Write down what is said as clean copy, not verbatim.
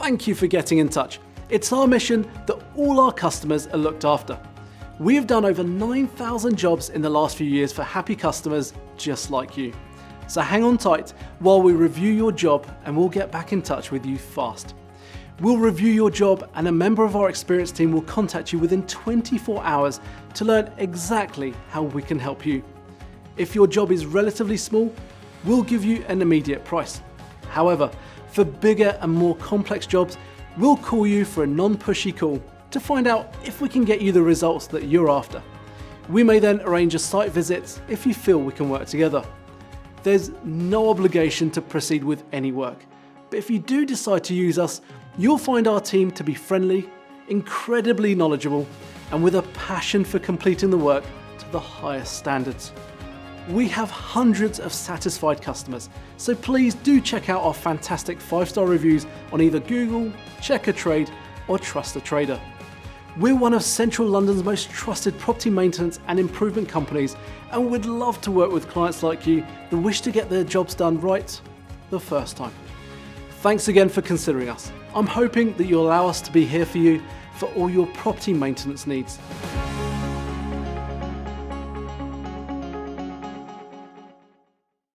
thank you for getting in touch. It's our mission that all our customers are looked after. We have done over 9,000 jobs in the last few years for happy customers just like you. So hang on tight while we review your job and we'll get back in touch with you fast. We'll review your job and a member of our experienced team will contact you within 24 hours to learn exactly how we can help you. If your job is relatively small, we'll give you an immediate price. However, for bigger and more complex jobs, we'll call you for a non-pushy call to find out if we can get you the results that you're after. We may then arrange a site visit if you feel we can work together. There's no obligation to proceed with any work, but if you do decide to use us, you'll find our team to be friendly, incredibly knowledgeable, and with a passion for completing the work to the highest standards. We have hundreds of satisfied customers, so please do check out our fantastic 5-star reviews on either Google, Check a Trade, or Trust a Trader. We're one of Central London's most trusted property maintenance and improvement companies, and we'd love to work with clients like you that wish to get their jobs done right the first time. Thanks again for considering us. I'm hoping that you'll allow us to be here for you for all your property maintenance needs.